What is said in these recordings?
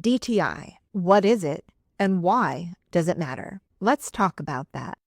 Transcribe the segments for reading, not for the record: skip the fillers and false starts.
DTI, what is it and why does it matter? Let's talk about that.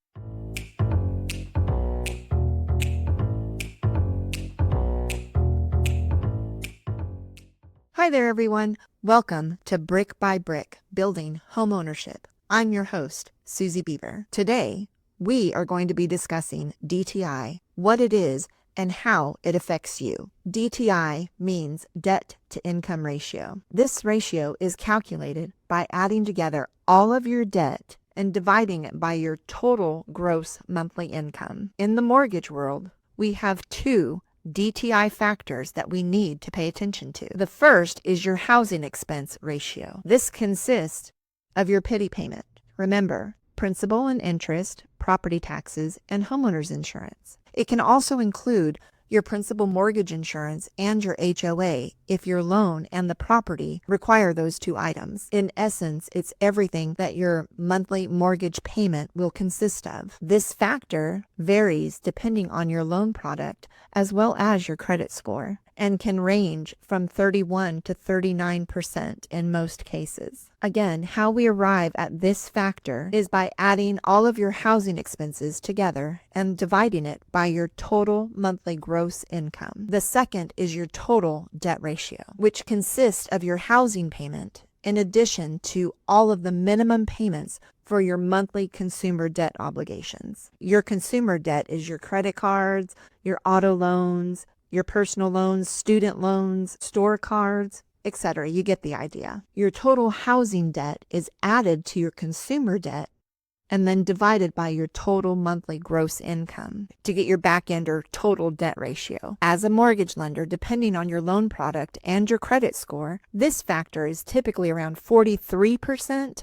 Hi there, everyone. Welcome to Brick by Brick, Building Homeownership. I'm your host, Suzi Beaver. Today, we are going to be discussing DTI, what it is, and how it affects you. DTI means debt to income ratio. This ratio is calculated by adding together all of your debt and dividing it by your total gross monthly income. In the mortgage world, we have two DTI factors that we need to pay attention to. The first is your housing expense ratio. This consists of your pity payment. Remember, principal and interest, property taxes, and homeowners insurance. It can also include your principal mortgage insurance and your HOA if your loan and the property require those two items. In essence, it's everything that your monthly mortgage payment will consist of. This factor varies depending on your loan product as well as your credit score and can range from 31 to 39% in most cases. Again, how we arrive at this factor is by adding all of your housing expenses together and dividing it by your total monthly gross income. The second is your total debt ratio, which consists of your housing payment in addition to all of the minimum payments for your monthly consumer debt obligations. Your consumer debt is your credit cards, your auto loans, your personal loans, student loans, store cards, etc. You get the idea. Your total housing debt is added to your consumer debt and then divided by your total monthly gross income to get your back end or total debt ratio. As a mortgage lender, depending on your loan product and your credit score, this factor is typically around 43%,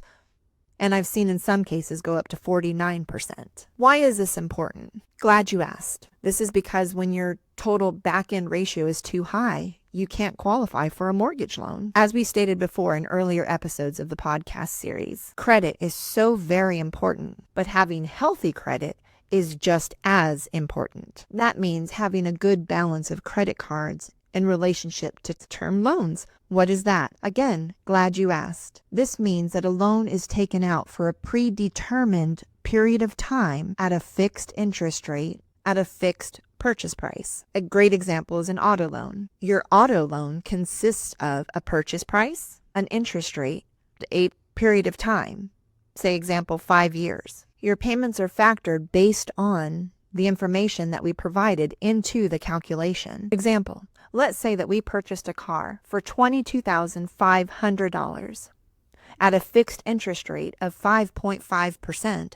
and I've seen in some cases go up to 49%. Why is this important? Glad you asked. This is because when your total back-end ratio is too high, you can't qualify for a mortgage loan. As we stated before in earlier episodes of the podcast series, credit is so very important, but having healthy credit is just as important. That means having a good balance of credit cards in relationship to term loans. What is that? Again, glad you asked. This means that a loan is taken out for a predetermined period of time at a fixed interest rate at a fixed purchase price. A great example is an auto loan. Your auto loan consists of a purchase price, an interest rate, a period of time, say example 5 years. Your payments are factored based on the information that we provided into the calculation. Example, let's say that we purchased a car for $22,500 at a fixed interest rate of 5.5%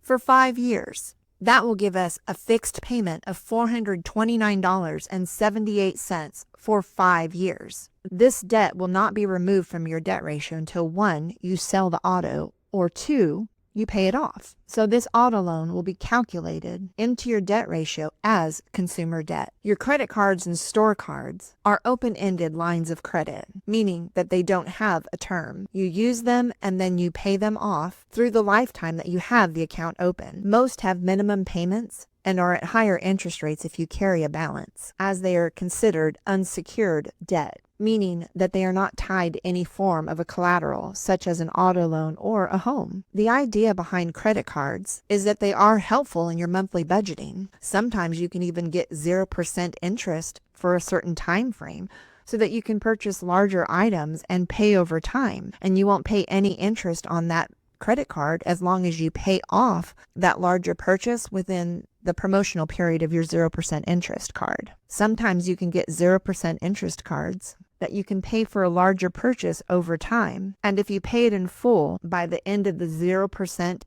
for 5 years. That will give us a fixed payment of $429.78 for 5 years. This debt will not be removed from your debt ratio until 1, you sell the auto, or 2, you pay it off. So this auto loan will be calculated into your debt ratio as consumer debt. Your credit cards and store cards are open-ended lines of credit, meaning that they don't have a term. You use them and then you pay them off through the lifetime that you have the account open. Most have minimum payments and are at higher interest rates if you carry a balance, as they are considered unsecured debt, meaning that they are not tied to any form of a collateral, such as an auto loan or a home. The idea behind credit cards is that they are helpful in your monthly budgeting. Sometimes you can even get 0% interest for a certain time frame, so that you can purchase larger items and pay over time, and you won't pay any interest on that credit card as long as you pay off that larger purchase within the promotional period of your 0% interest card. Sometimes you can get 0% interest cards that you can pay for a larger purchase over time. And if you pay it in full by the end of the 0%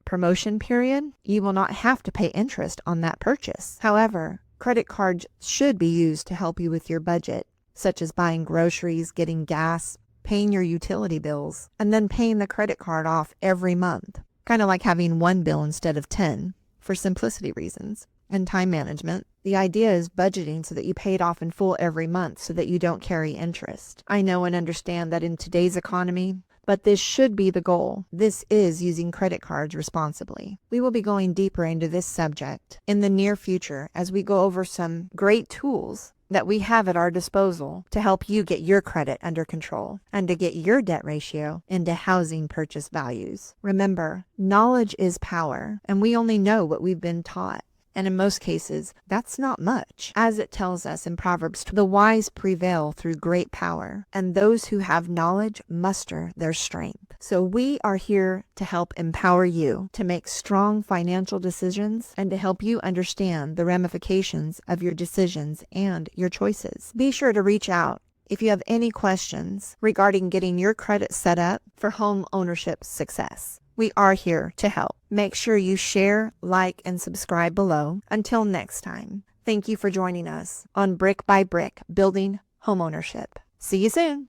promotion period, you will not have to pay interest on that purchase. However, credit cards should be used to help you with your budget, such as buying groceries, getting gas, paying your utility bills, and then paying the credit card off every month. Kind of like having one bill instead of 10 for simplicity reasons and time management. The idea is budgeting so that you pay it off in full every month so that you don't carry interest. I know and understand that in today's economy, but this should be the goal. This is using credit cards responsibly. We will be going deeper into this subject in the near future as we go over some great tools that we have at our disposal to help you get your credit under control and to get your debt ratio into housing purchase values. Remember, knowledge is power, and we only know what we've been taught. And in most cases, that's not much. As it tells us in Proverbs, the wise prevail through great power, and those who have knowledge muster their strength. So we are here to help empower you to make strong financial decisions and to help you understand the ramifications of your decisions and your choices. Be sure to reach out if you have any questions regarding getting your credit set up for home ownership success. We are here to help. Make sure you share, like, and subscribe below. Until next time, thank you for joining us on Brick by Brick, Building Homeownership. See you soon.